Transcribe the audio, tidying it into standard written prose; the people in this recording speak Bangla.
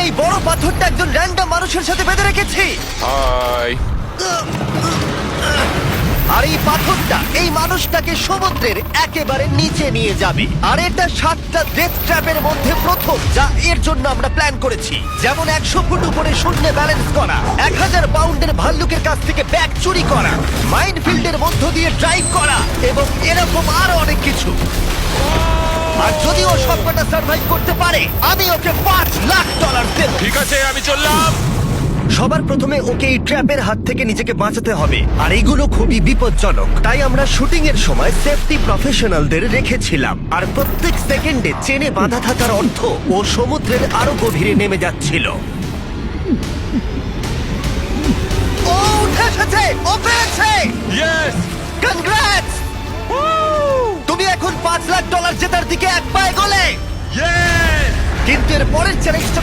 এই বড় পাথরটা একজন র্যান্ডম মানুষের সাথে বেঁধে রেখেছি। হাই। আর এই পাথরটা এই মানুষটাকে সমুদ্রের একেবারে নিচে নিয়ে যাবে। আর এটা 7টা ডেথ ট্র্যাপের মধ্যে প্রথম যা এর জন্য আমরা প্ল্যান করেছি। যেমন 100 ফুট উপরে শূন্যে ব্যালেন্স করা, 1000 পাউন্ডের ভাল্লুকের কাছ থেকে ব্যাগ চুরি করা, মাইনফিল্ডের মধ্য দিয়ে ড্রাইভ করা এবং এরকম আরো অনেক কিছু। আর যদি ও সবকটা সার্ভাইভ করতে পারে আমি ওকে $5 লাখ দেব। ঠিক আছে, আমি চললাম। সবার প্রথমে ওকে এই ট্র্যাপের হাত থেকে নিজেকে বাঁচাতে হবে, আর এইগুলো খুবই বিপজ্জনক। তাই আমরা শুটিং এর সময় সেফটি প্রফেশনালদের রেখেছিলাম। আর প্রত্যেক সেকেন্ডে চেনে বাঁধা থাকার অর্থ ও সমুদ্রের আরো গভীরে নেমে যাচ্ছিল। ও উঠে এসেছে, ও পেরেছে। ইয়েস! কনগ্রাটস! তুমি এখন $5 লাখ জেতার দিকে এক পায়ে গলে। ইয়েস! কিন্তু এর পরের চ্যালেঞ্জটা